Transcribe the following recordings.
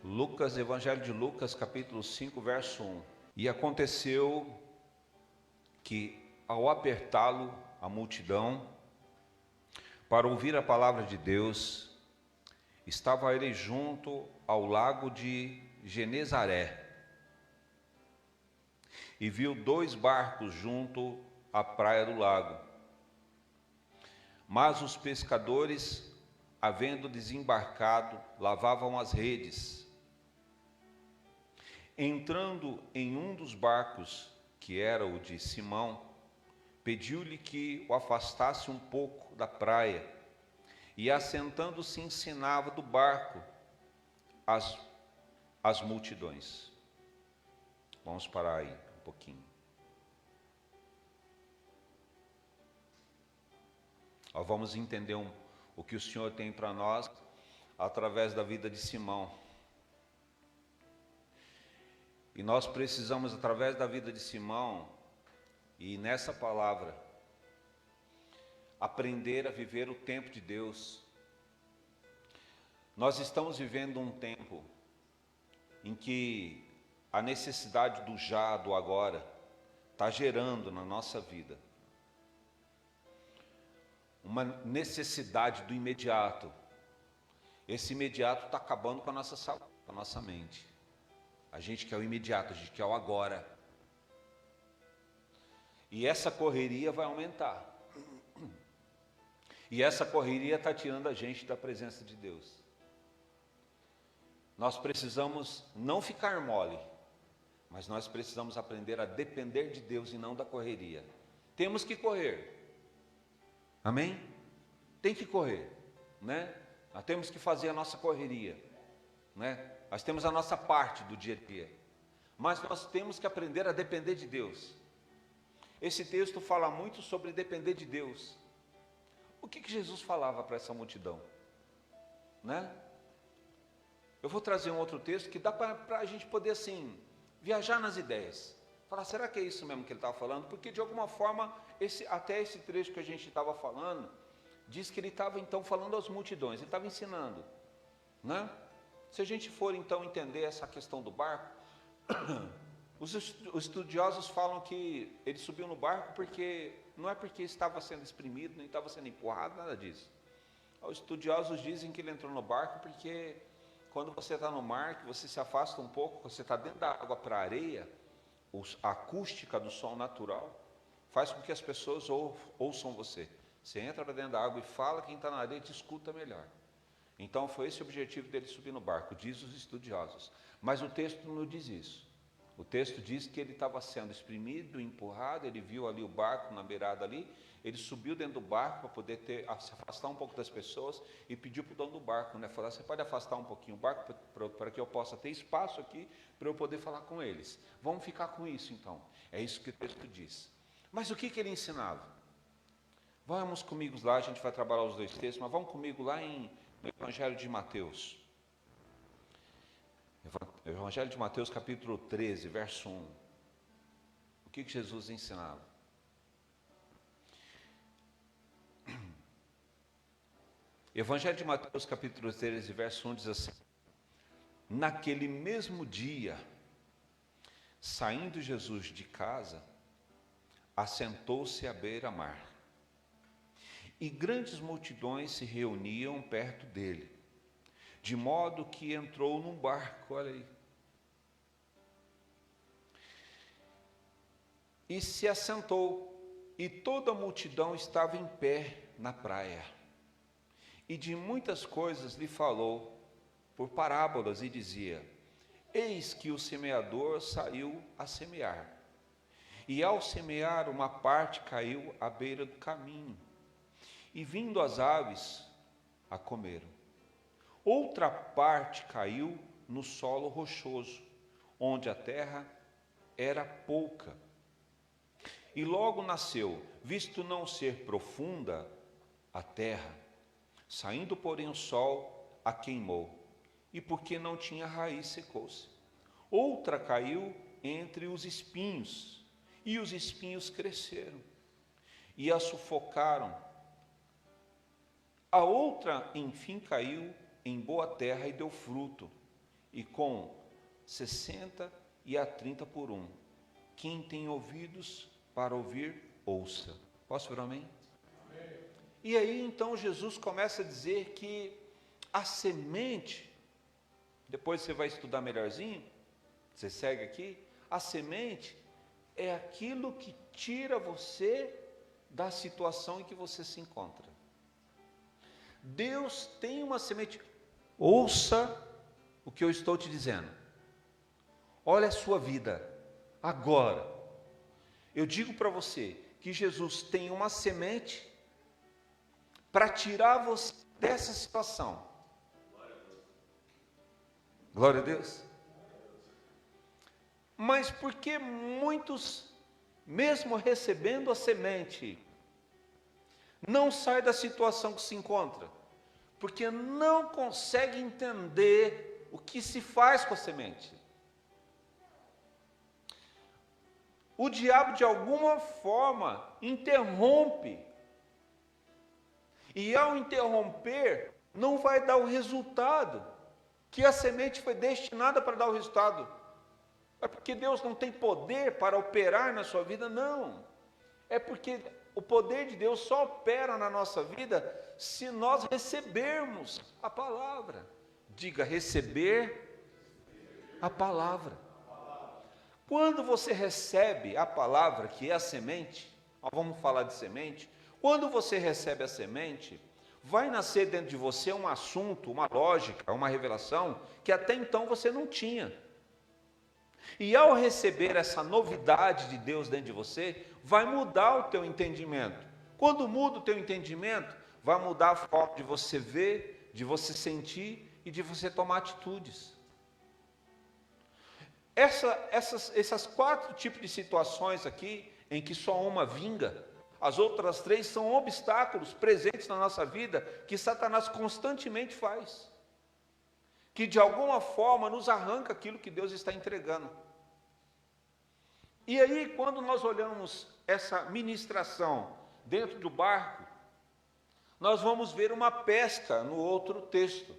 Lucas, Evangelho de Lucas, capítulo 5, verso 1. E aconteceu que, ao apertá-lo a multidão, para ouvir a palavra de Deus, estava ele junto ao lago de Genezaré, e viu 2 barcos junto à praia do lago. Mas os pescadores, havendo desembarcado, lavavam as redes. Entrando em um dos barcos, que era o de Simão, pediu-lhe que o afastasse um pouco da praia, e assentando-se ensinava do barco as multidões. Vamos parar aí um pouquinho. Vamos entender o que o Senhor tem para nós através da vida de Simão. E nós precisamos, através da vida de Simão, e nessa palavra, aprender a viver o tempo de Deus. Nós estamos vivendo um tempo em que a necessidade do já, do agora, está gerando na nossa vida uma necessidade do imediato. Esse imediato está acabando com a nossa saúde, com a nossa mente. A gente quer o imediato, a gente quer o agora. E essa correria vai aumentar. E essa correria está tirando a gente da presença de Deus. Nós precisamos não ficar mole, mas nós precisamos aprender a depender de Deus e não da correria. Temos que correr. Amém? Tem que correr, né? Nós temos que fazer a nossa correria, né? Nós temos a nossa parte do dia a dia, mas nós temos que aprender a depender de Deus. Esse texto fala muito sobre depender de Deus. O que Jesus falava para essa multidão, né? Eu vou trazer um outro texto que dá para a gente poder assim viajar nas ideias. Falar, será que é isso mesmo que ele estava falando? Porque de alguma forma, até esse trecho que a gente estava falando, diz que ele estava então falando às multidões, ele estava ensinando, né? Se a gente for então entender essa questão do barco, os estudiosos falam que ele subiu no barco porque, não é porque estava sendo exprimido, nem estava sendo empurrado, nada disso. Os estudiosos dizem que ele entrou no barco porque quando você está no mar, que você se afasta um pouco, você está dentro da água para a areia, a acústica do som natural faz com que as pessoas ouçam você. Você entra dentro da água e fala, quem está na areia te escuta melhor. Então foi esse o objetivo dele subir no barco, diz os estudiosos. Mas o texto não diz isso. O texto diz que ele estava sendo exprimido, empurrado, ele viu ali o barco na beirada ali, ele subiu dentro do barco para poder se afastar um pouco das pessoas e pediu para o dono do barco, né? Falar, você pode afastar um pouquinho o barco para que eu possa ter espaço aqui para eu poder falar com eles. Vamos ficar com isso então. É isso que o texto diz. Mas o que ele ensinava? Vamos comigo lá, a gente vai trabalhar os 2 textos, mas vamos comigo lá no Evangelho de Mateus. Evangelho de Mateus, capítulo 13, verso 1. O que Jesus ensinava? Evangelho de Mateus, capítulo 13, verso 1 diz assim: naquele mesmo dia, saindo Jesus de casa, assentou-se à beira-mar, e grandes multidões se reuniam perto dele, de modo que entrou num barco, olha aí, e se assentou, e toda a multidão estava em pé na praia. E de muitas coisas lhe falou por parábolas e dizia: eis que o semeador saiu a semear. E ao semear, uma parte caiu à beira do caminho, e vindo as aves a comeram. Outra parte caiu no solo rochoso, onde a terra era pouca. E logo nasceu, visto não ser profunda a terra. Saindo, porém, o sol a queimou, e porque não tinha raiz, secou-se. Outra caiu entre os espinhos, e os espinhos cresceram, e a sufocaram. A outra, enfim, caiu em boa terra e deu fruto, e com 60 e a 30 por um. Quem tem ouvidos para ouvir, ouça. Posso ver um amém? Amém. E aí então Jesus começa a dizer que a semente, depois você vai estudar melhorzinho, você segue aqui, a semente é aquilo que tira você da situação em que você se encontra. Deus tem uma semente. Ouça o que eu estou te dizendo. Olha a sua vida agora. Eu digo para você que Jesus tem uma semente para tirar você dessa situação. Glória a Deus. Mas por que muitos, mesmo recebendo a semente, não saem da situação que se encontra? Porque não consegue entender o que se faz com a semente. O diabo, de alguma forma, interrompe. E ao interromper, não vai dar o resultado que a semente foi destinada para dar o resultado. É porque Deus não tem poder para operar na sua vida? Não. É porque o poder de Deus só opera na nossa vida se nós recebermos a palavra. Diga, receber a palavra. Quando você recebe a palavra, que é a semente, vamos falar de semente. Quando você recebe a semente, vai nascer dentro de você um assunto, uma lógica, uma revelação, que até então você não tinha. E ao receber essa novidade de Deus dentro de você, vai mudar o teu entendimento. Quando muda o teu entendimento, vai mudar a forma de você ver, de você sentir e de você tomar atitudes. Essas 4 tipos de situações aqui, em que só uma vinga, as outras 3 são obstáculos presentes na nossa vida, que Satanás constantemente faz, que de alguma forma nos arranca aquilo que Deus está entregando. E aí, quando nós olhamos essa ministração dentro do barco, nós vamos ver uma pesca no outro texto.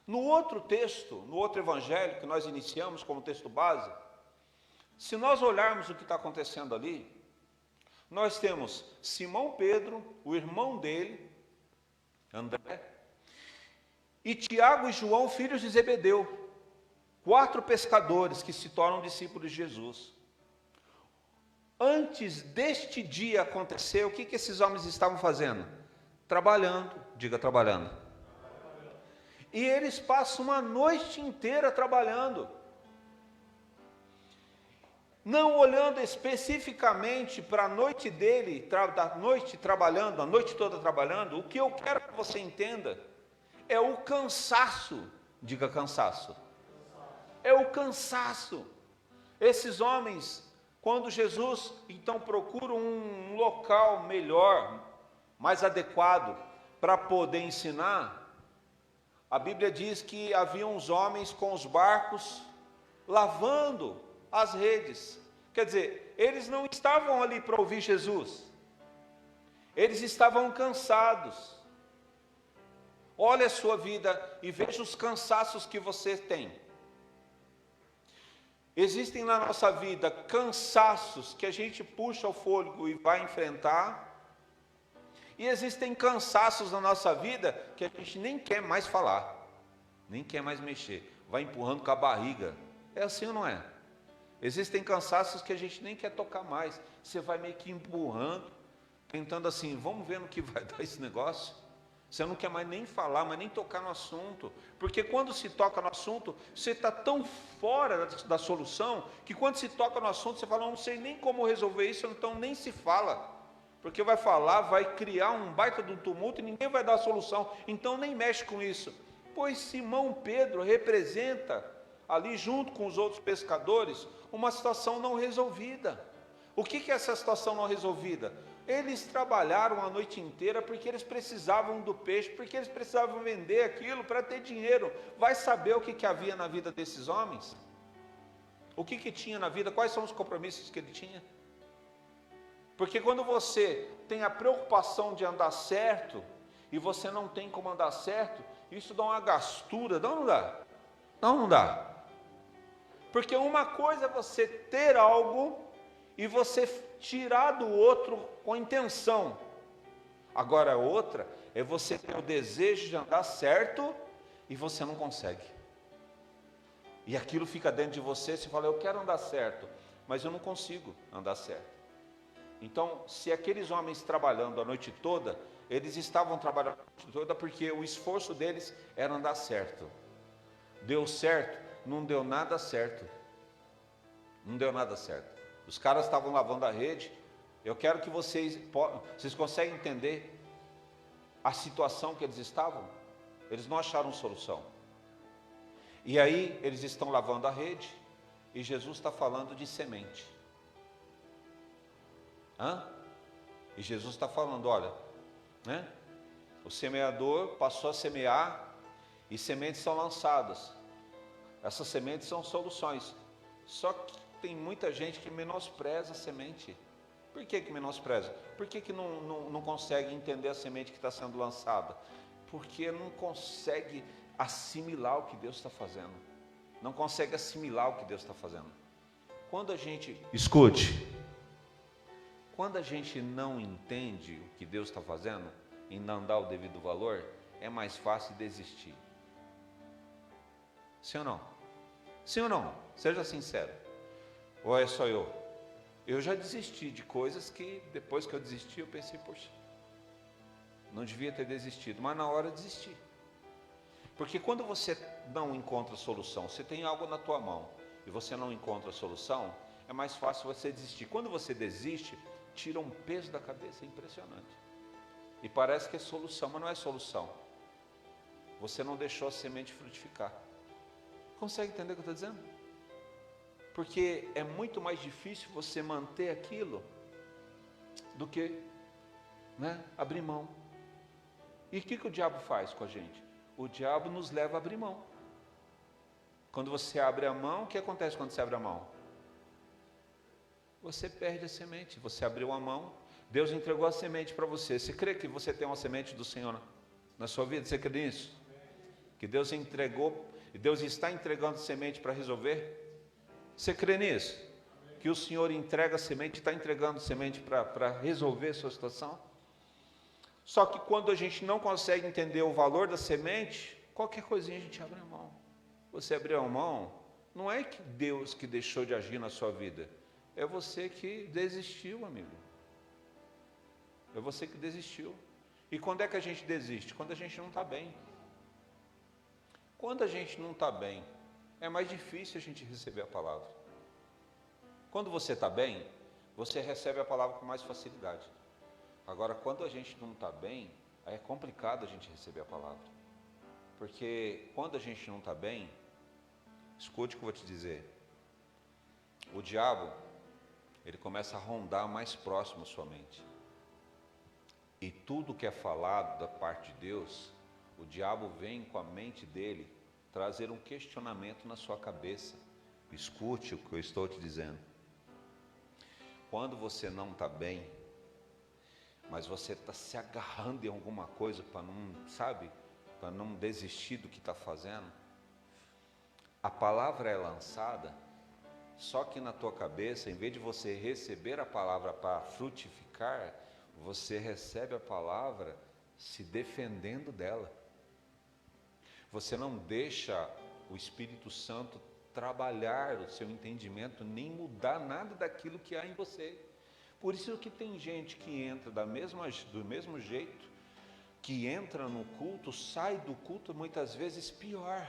No outro texto, no outro evangelho que nós iniciamos como texto base, se nós olharmos o que está acontecendo ali, nós temos Simão Pedro, o irmão dele, André, e Tiago e João, filhos de Zebedeu, 4 pescadores que se tornam discípulos de Jesus. Antes deste dia acontecer, o que esses homens estavam fazendo? Trabalhando, diga trabalhando. E eles passam uma noite inteira trabalhando. Não olhando especificamente para a noite dele, da noite trabalhando, a noite toda trabalhando, o que eu quero que você entenda é o cansaço, diga cansaço. É o cansaço. Esses homens, quando Jesus então procura um local melhor, mais adequado para poder ensinar, a Bíblia diz que havia uns homens com os barcos lavando as redes. Quer dizer, eles não estavam ali para ouvir Jesus. Eles estavam cansados. Olha a sua vida e veja os cansaços que você tem. Existem na nossa vida cansaços que a gente puxa o fôlego e vai enfrentar. E existem cansaços na nossa vida que a gente nem quer mais falar, nem quer mais mexer, vai empurrando com a barriga. É assim ou não é? Existem cansaços que a gente nem quer tocar mais, você vai meio que empurrando, tentando assim, vamos ver no que vai dar esse negócio. Você não quer mais nem falar, mas nem tocar no assunto, porque quando se toca no assunto, você está tão fora da solução, que quando se toca no assunto, você fala, não sei nem como resolver isso, então nem se fala. Porque vai falar, vai criar um baita de um tumulto e ninguém vai dar a solução. Então nem mexe com isso. Pois Simão Pedro representa, ali junto com os outros pescadores, uma situação não resolvida. O que é essa situação não resolvida? Eles trabalharam a noite inteira porque eles precisavam do peixe, porque eles precisavam vender aquilo para ter dinheiro. Vai saber o que havia na vida desses homens? O que tinha na vida? Quais são os compromissos que ele tinha? Porque quando você tem a preocupação de andar certo, e você não tem como andar certo, isso dá uma gastura, dá ou não dá? Não dá. Porque uma coisa é você ter algo e você tirar do outro com intenção. Agora outra é você ter o desejo de andar certo e você não consegue. E aquilo fica dentro de você, você fala, eu quero andar certo, mas eu não consigo andar certo. Então, se aqueles homens trabalhando a noite toda, eles estavam trabalhando a noite toda porque o esforço deles era andar certo. Deu certo? Não deu nada certo. Não deu nada certo. Os caras estavam lavando a rede. Eu quero que vocês conseguem entender a situação que eles estavam. Eles não acharam solução. E aí eles estão lavando a rede e Jesus está falando de semente. E Jesus está falando, olha, né? O semeador passou a semear e sementes são lançadas. Essas sementes são soluções. Só que tem muita gente que menospreza a semente. Por que menospreza? Por que não consegue entender a semente que está sendo lançada? Porque não consegue assimilar o que Deus está fazendo. Não consegue assimilar o que Deus está fazendo. Quando a gente... Escute. Quando a gente não entende o que Deus está fazendo e não dá o devido valor, é mais fácil desistir. Sim ou não? Sim ou não? Seja sincero. Ou é só eu? Eu já desisti de coisas que depois que eu desisti eu pensei, poxa, não devia ter desistido, mas na hora eu desisti. Porque quando você não encontra solução, você tem algo na tua mão e você não encontra solução, é mais fácil você desistir. Quando você desiste, tira um peso da cabeça, é impressionante. E parece que é solução, mas não é solução. Você não deixou a semente frutificar. Consegue entender o que eu estou dizendo? Porque é muito mais difícil você manter aquilo do que, né, abrir mão. E o que o diabo faz com a gente? O diabo nos leva a abrir mão. Quando você abre a mão, o que acontece quando você abre a mão? Você perde a semente. Você abriu a mão, Deus entregou a semente para você. Você crê que você tem uma semente do Senhor na sua vida? Você crê nisso? Que Deus entregou, e Deus está entregando semente para resolver? Você crê nisso? Que o Senhor entrega a semente, está entregando semente para resolver a sua situação? Só que quando a gente não consegue entender o valor da semente, qualquer coisinha a gente abre a mão. Você abriu a mão, não é que Deus que deixou de agir na sua vida, é você que desistiu, amigo. É você que desistiu. E quando é que a gente desiste? Quando a gente não está bem. Quando a gente não está bem, é mais difícil a gente receber a palavra. Quando você está bem, você recebe a palavra com mais facilidade. Agora, quando a gente não está bem, aí é complicado a gente receber a palavra. Porque quando a gente não está bem, escute o que eu vou te dizer. O diabo, ele começa a rondar mais próximo a sua mente. E tudo que é falado da parte de Deus, o diabo vem com a mente dele trazer um questionamento na sua cabeça. Escute o que eu estou te dizendo. Quando você não está bem, mas você está se agarrando em alguma coisa para não, sabe, para não desistir do que está fazendo, a palavra é lançada, só que na tua cabeça, em vez de você receber a palavra para frutificar, você recebe a palavra se defendendo dela. Você não deixa o Espírito Santo trabalhar o seu entendimento, nem mudar nada daquilo que há em você. Por isso que tem gente que entra do mesmo jeito, que entra no culto, sai do culto muitas vezes pior.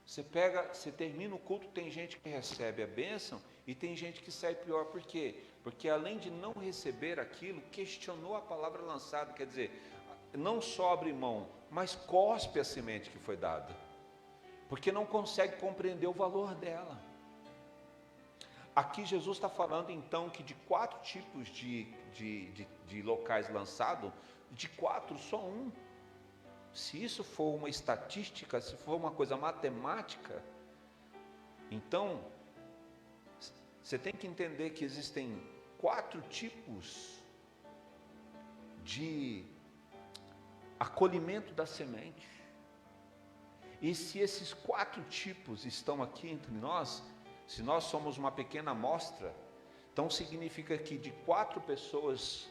Você termina o culto, tem gente que recebe a bênção e tem gente que sai pior. Por quê? Porque além de não receber aquilo, questionou a palavra lançada, quer dizer, não só abre mão, mas cospe a semente que foi dada, porque não consegue compreender o valor dela. Aqui Jesus está falando então que de 4 tipos de locais lançados, de 4 só um. Se isso for uma estatística, se for uma coisa matemática, então você tem que entender que existem 4 tipos de acolhimento da semente. E se esses 4 tipos estão aqui entre nós, se nós somos uma pequena amostra, então significa que de 4 pessoas,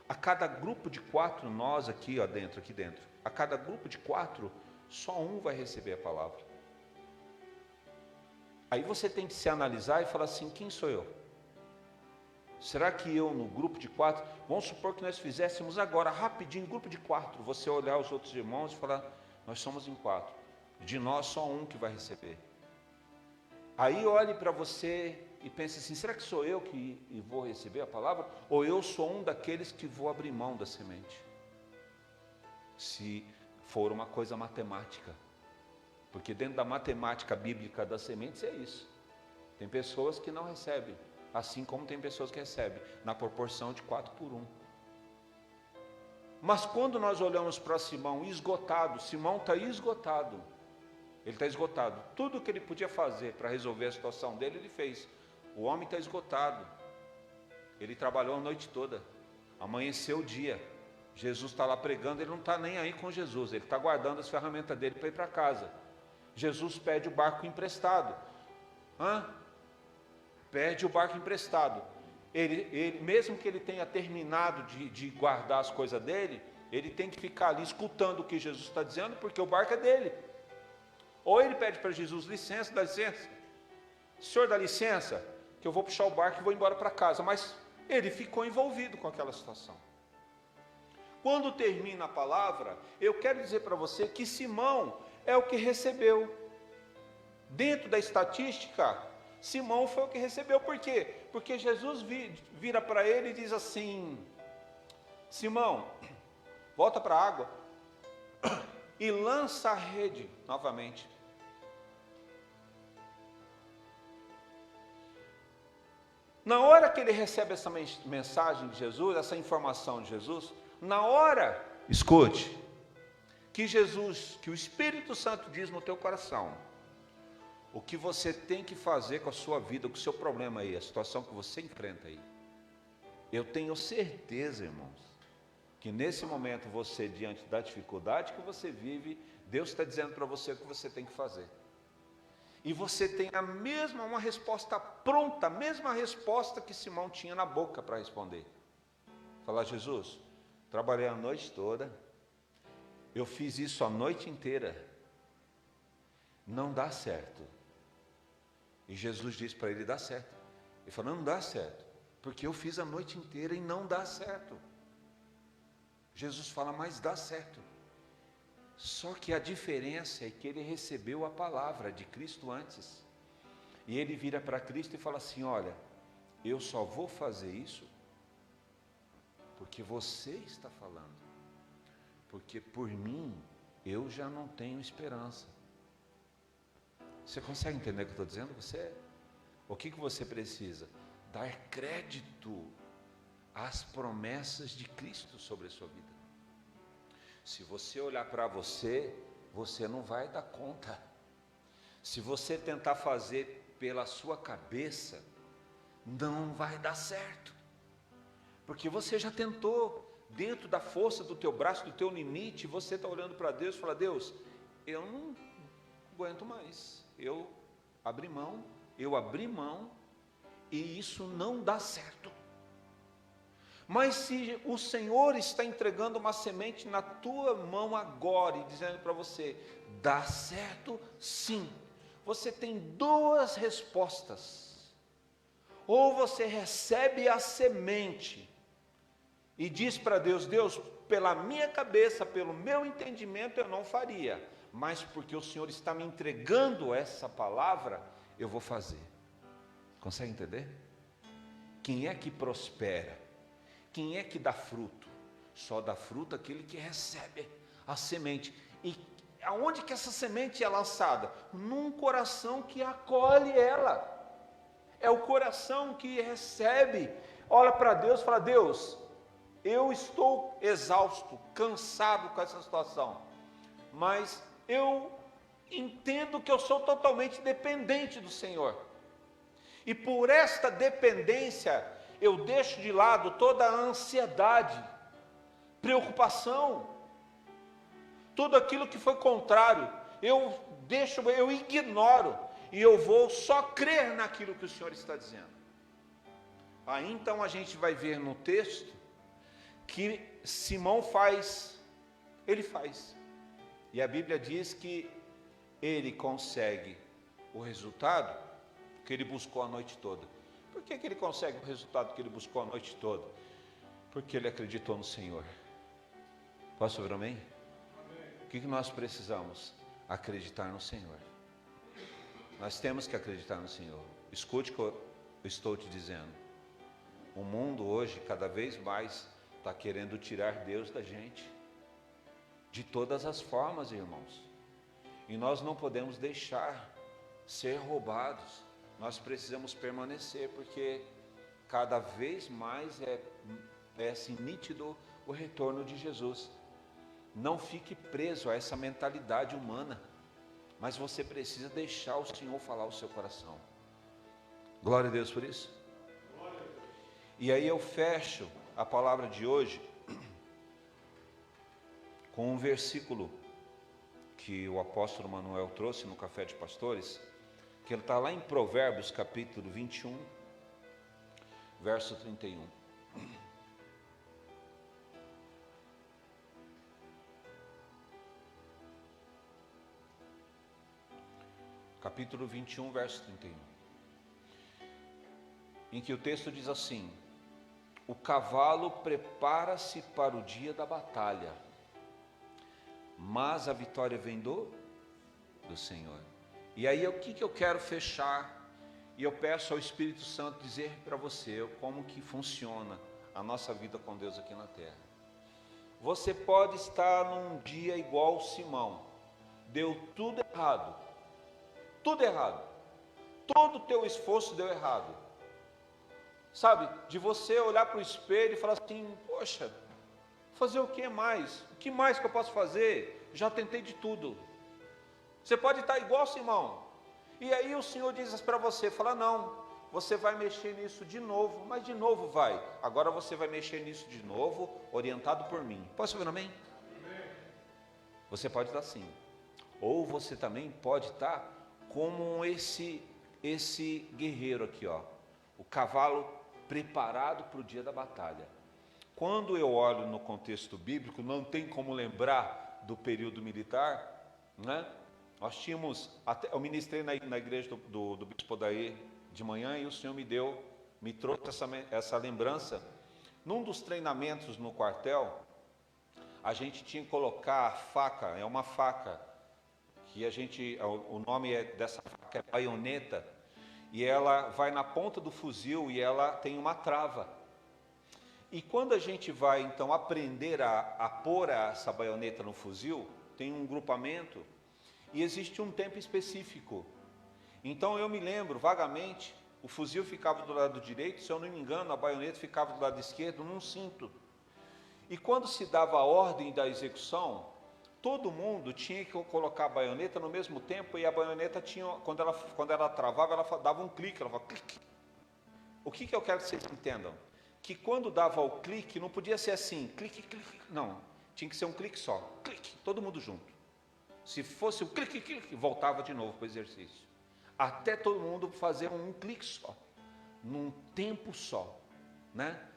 a cada grupo de 4, nós aqui dentro, a cada grupo de 4, só um vai receber a palavra. Aí você tem que se analisar e falar assim, quem sou eu? Será que eu no grupo de 4, vamos supor que nós fizéssemos agora, rapidinho, grupo de 4, você olhar os outros irmãos e falar, nós somos em 4, de nós só um que vai receber. Aí olhe para você e pense assim, será que sou eu que vou receber a palavra? Ou eu sou um daqueles que vou abrir mão da semente? Se for uma coisa matemática, porque dentro da matemática bíblica das sementes é isso, tem pessoas que não recebem, assim como tem pessoas que recebem, na proporção de 4:1. Mas quando nós olhamos para Simão esgotado, Simão está esgotado, ele está esgotado, tudo que ele podia fazer para resolver a situação dele, ele fez. O homem está esgotado, ele trabalhou a noite toda, amanheceu o dia, Jesus está lá pregando, ele não está nem aí com Jesus, ele está guardando as ferramentas dele para ir para casa. Jesus pede o barco emprestado, pede o barco emprestado, ele mesmo que ele tenha terminado de guardar as coisas dele, ele tem que ficar ali escutando o que Jesus está dizendo, porque o barco é dele. Ou ele pede para Jesus, licença, dá licença, senhor dá licença, que eu vou puxar o barco e vou embora para casa, mas ele ficou envolvido com aquela situação. Quando termina a palavra, eu quero dizer para você que Simão é o que recebeu. Dentro da estatística, Simão foi o que recebeu. Por quê? Porque Jesus vira para ele e diz assim, Simão, volta para a água e lança a rede novamente. Na hora que ele recebe essa mensagem de Jesus, essa informação de Jesus, na hora, escute, que o Espírito Santo diz no teu coração, o que você tem que fazer com a sua vida, com o seu problema aí, a situação que você enfrenta aí. Eu tenho certeza, irmãos, que nesse momento você, diante da dificuldade que você vive, Deus está dizendo para você o que você tem que fazer. E você tem uma resposta pronta, a mesma resposta que Simão tinha na boca para responder. Falar, Jesus, trabalhei a noite toda, eu fiz isso a noite inteira, não dá certo. E Jesus disse para ele, dá certo. Ele falou, não dá certo, porque eu fiz a noite inteira e não dá certo. Jesus fala, mas dá certo. Só que a diferença é que ele recebeu a palavra de Cristo antes. E ele vira para Cristo e fala assim, olha, eu só vou fazer isso porque você está falando. Porque por mim, eu já não tenho esperança. Você consegue entender o que eu estou dizendo? O que você precisa? Dar crédito às promessas de Cristo sobre a sua vida. Se você olhar para você, você não vai dar conta. Se você tentar fazer pela sua cabeça, não vai dar certo. Porque você já tentou, dentro da força do teu braço, do teu limite, você está olhando para Deus e fala, Deus, eu não aguento mais. Eu abri mão, e isso não dá certo. Mas se o Senhor está entregando uma semente na tua mão agora e dizendo para você, dá certo sim, você tem 2 respostas. Ou você recebe a semente e diz para Deus, Deus, pela minha cabeça, pelo meu entendimento eu não faria, mas porque o Senhor está me entregando essa palavra, eu vou fazer. Consegue entender? Quem é que prospera? Quem é que dá fruto? Só dá fruto aquele que recebe a semente. E aonde que essa semente é lançada? Num coração que acolhe ela. É o coração que recebe. Olha para Deus e fala, Deus, eu estou exausto, cansado com essa situação. Mas eu entendo que eu sou totalmente dependente do Senhor. E por esta dependência, eu deixo de lado toda a ansiedade, preocupação, tudo aquilo que foi contrário. eu ignoro, e eu vou só crer naquilo que o Senhor está dizendo. Aí então a gente vai ver no texto que Simão ele faz. E a Bíblia diz que ele consegue o resultado que ele buscou a noite toda. Por que ele consegue o resultado que ele buscou a noite toda? Porque ele acreditou no Senhor. Posso ouvir amém? O que nós precisamos? Acreditar no Senhor. Nós temos que acreditar no Senhor. Escute o que eu estou te dizendo. O mundo hoje, cada vez mais, está querendo tirar Deus da gente. De todas as formas, irmãos. E nós não podemos deixar ser roubados. Nós precisamos permanecer, porque cada vez mais é assim, nítido o retorno de Jesus. Não fique preso a essa mentalidade humana, mas você precisa deixar o Senhor falar o seu coração. Glória a Deus por isso. E aí eu fecho a palavra de hoje com um versículo que o apóstolo Manuel trouxe no Café de Pastores, que ele está lá em Provérbios capítulo 21, verso 31. Capítulo 21, verso 31. Em que o texto diz assim: o cavalo prepara-se para o dia da batalha, mas a vitória vem do Senhor. E aí o que eu quero fechar, e eu peço ao Espírito Santo dizer para você como que funciona a nossa vida com Deus aqui na terra. Você pode estar num dia igual Simão, deu tudo errado, todo o teu esforço deu errado, sabe, de você olhar para o espelho e falar assim: poxa, fazer o que mais? O que mais que eu posso fazer? Já tentei de tudo. Você pode estar igual Simão, e aí o Senhor diz para você, fala: não, você vai mexer nisso de novo, mas de novo vai, agora você vai mexer nisso de novo, orientado por mim. Posso ouvir amém? Você pode estar assim, ou você também pode estar como esse guerreiro aqui, ó, o cavalo preparado para o dia da batalha. Quando eu olho no contexto bíblico, não tem como lembrar do período militar, né? Nós tínhamos, eu ministrei na igreja do Bispo Odair de manhã, e o Senhor me trouxe essa lembrança. Num dos treinamentos no quartel, a gente tinha que colocar a faca, é uma faca, que o nome dessa faca é baioneta, e ela vai na ponta do fuzil e ela tem uma trava. E quando a gente vai então aprender a pôr essa baioneta no fuzil, tem um grupamento e existe um tempo específico. Então eu me lembro vagamente, o fuzil ficava do lado direito, se eu não me engano a baioneta ficava do lado esquerdo num cinto. E quando se dava a ordem da execução, todo mundo tinha que colocar a baioneta no mesmo tempo, e a baioneta tinha, quando ela travava, ela dava um clique, ela falava clique. O que eu quero que vocês entendam? Que quando dava o clique, não podia ser assim, clique, clique, não. Tinha que ser um clique só, clique, todo mundo junto. Se fosse o clique, clique, voltava de novo para o exercício. Até todo mundo fazer um clique só, num tempo só, né?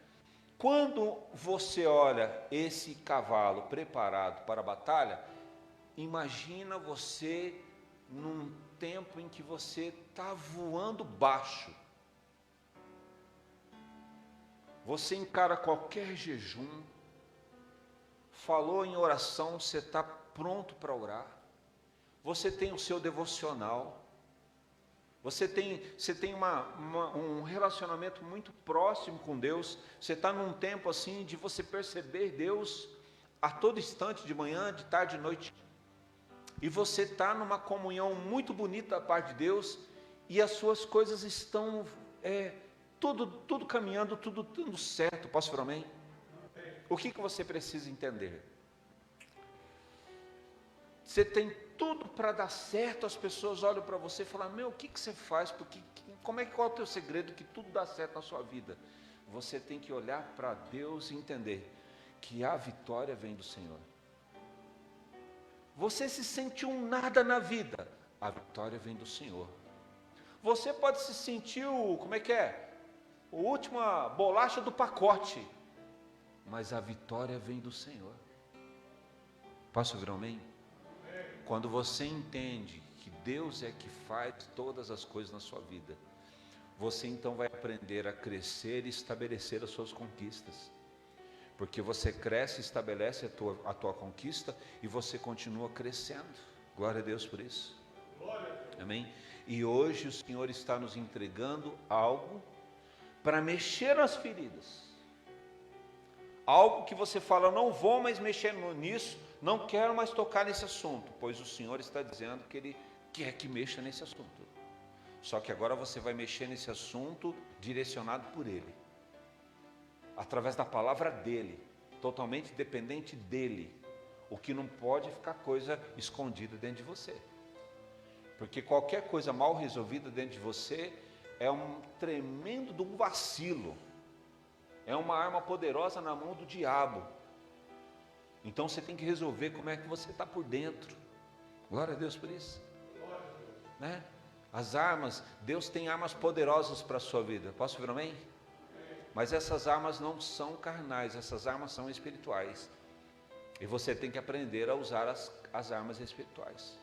Quando você olha esse cavalo preparado para a batalha, imagina você num tempo em que você está voando baixo. Você encara qualquer jejum, falou em oração, você está pronto para orar. Você tem o seu devocional. Você tem um relacionamento muito próximo com Deus. Você está num tempo assim de você perceber Deus a todo instante, de manhã, de tarde, de noite. E você está numa comunhão muito bonita da parte de Deus, e as suas coisas estão tudo caminhando, tudo dando certo. Posso falar amém? O que você precisa entender? Você tem tudo para dar certo, as pessoas olham para você e falam: meu, o que você faz? Qual é o teu segredo que tudo dá certo na sua vida? Você tem que olhar para Deus e entender que a vitória vem do Senhor. Você se sentiu um nada na vida, a vitória vem do Senhor. Você pode se sentir a última bolacha do pacote, mas a vitória vem do Senhor. Posso ouvir um amém? Quando você entende que Deus é que faz todas as coisas na sua vida, você então vai aprender a crescer e estabelecer as suas conquistas. Porque você cresce, estabelece a tua conquista e você continua crescendo. Glória a Deus por isso. Amém? E hoje o Senhor está nos entregando algo para mexer nas feridas. Algo que você fala, não vou mais mexer nisso, não quero mais tocar nesse assunto, pois o Senhor está dizendo que Ele quer que mexa nesse assunto. Só que agora você vai mexer nesse assunto direcionado por Ele, através da palavra dEle, totalmente dependente dEle. O que não pode ficar coisa escondida dentro de você, porque qualquer coisa mal resolvida dentro de você é um tremendo de um vacilo, é uma arma poderosa na mão do diabo. Então você tem que resolver como é que você está por dentro. Glória a Deus por isso, né? As armas, Deus tem armas poderosas para a sua vida. Posso ouvir um amém? Mas essas armas não são carnais, essas armas são espirituais. E você tem que aprender a usar as armas espirituais.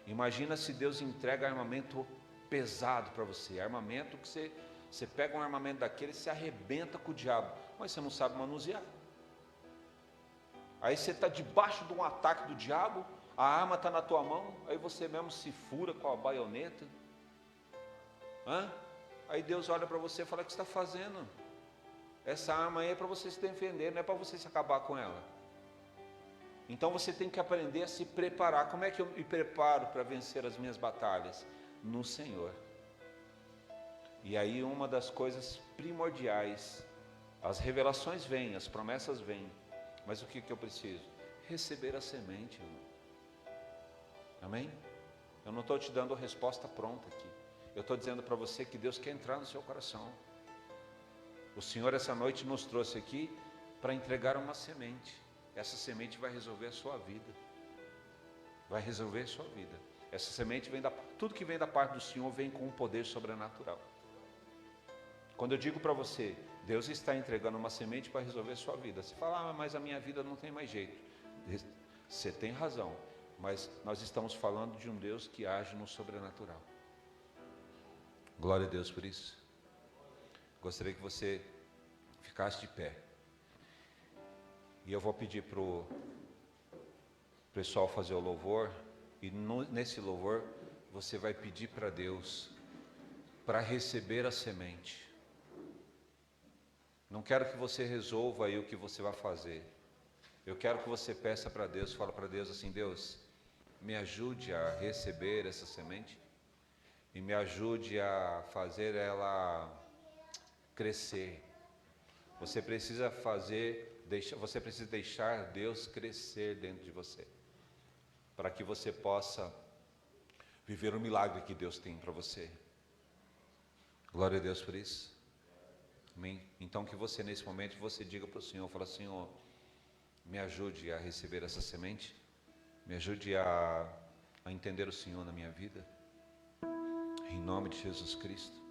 Imagina se Deus entrega armamento pesado para você, armamento que você pega um armamento daquele e se arrebenta com o diabo, mas você não sabe manusear. Aí você está debaixo de um ataque do diabo, a arma está na tua mão, aí você mesmo se fura com a baioneta. Aí Deus olha para você e fala: o que você está fazendo? Essa arma aí é para você se defender, não é para você se acabar com ela. Então você tem que aprender a se preparar. Como é que eu me preparo para vencer as minhas batalhas? No Senhor. E aí uma das coisas primordiais, as revelações vêm, as promessas vêm, mas o que eu preciso? Receber a semente, irmão. Amém? Eu não estou te dando a resposta pronta aqui. Eu estou dizendo para você que Deus quer entrar no seu coração. O Senhor essa noite nos trouxe aqui para entregar uma semente. Essa semente vai resolver a sua vida. Vai resolver a sua vida. Essa semente tudo que vem da parte do Senhor vem com um poder sobrenatural. Quando eu digo para você, Deus está entregando uma semente para resolver a sua vida. Você fala: mas a minha vida não tem mais jeito. Você tem razão, mas nós estamos falando de um Deus que age no sobrenatural. Glória a Deus por isso. Gostaria que você ficasse de pé. E eu vou pedir para o pessoal fazer o louvor. E nesse louvor você vai pedir para Deus para receber a semente. Não quero que você resolva aí o que você vai fazer. Eu quero que você peça para Deus, fala para Deus assim: Deus, me ajude a receber essa semente e me ajude a fazer ela crescer. Você precisa deixar Deus crescer dentro de você, para que você possa viver o milagre que Deus tem para você. Glória a Deus por isso. Amém? Então que você nesse momento você diga para o Senhor, fala: Senhor, me ajude a receber essa semente, me ajude a entender o Senhor na minha vida, em nome de Jesus Cristo.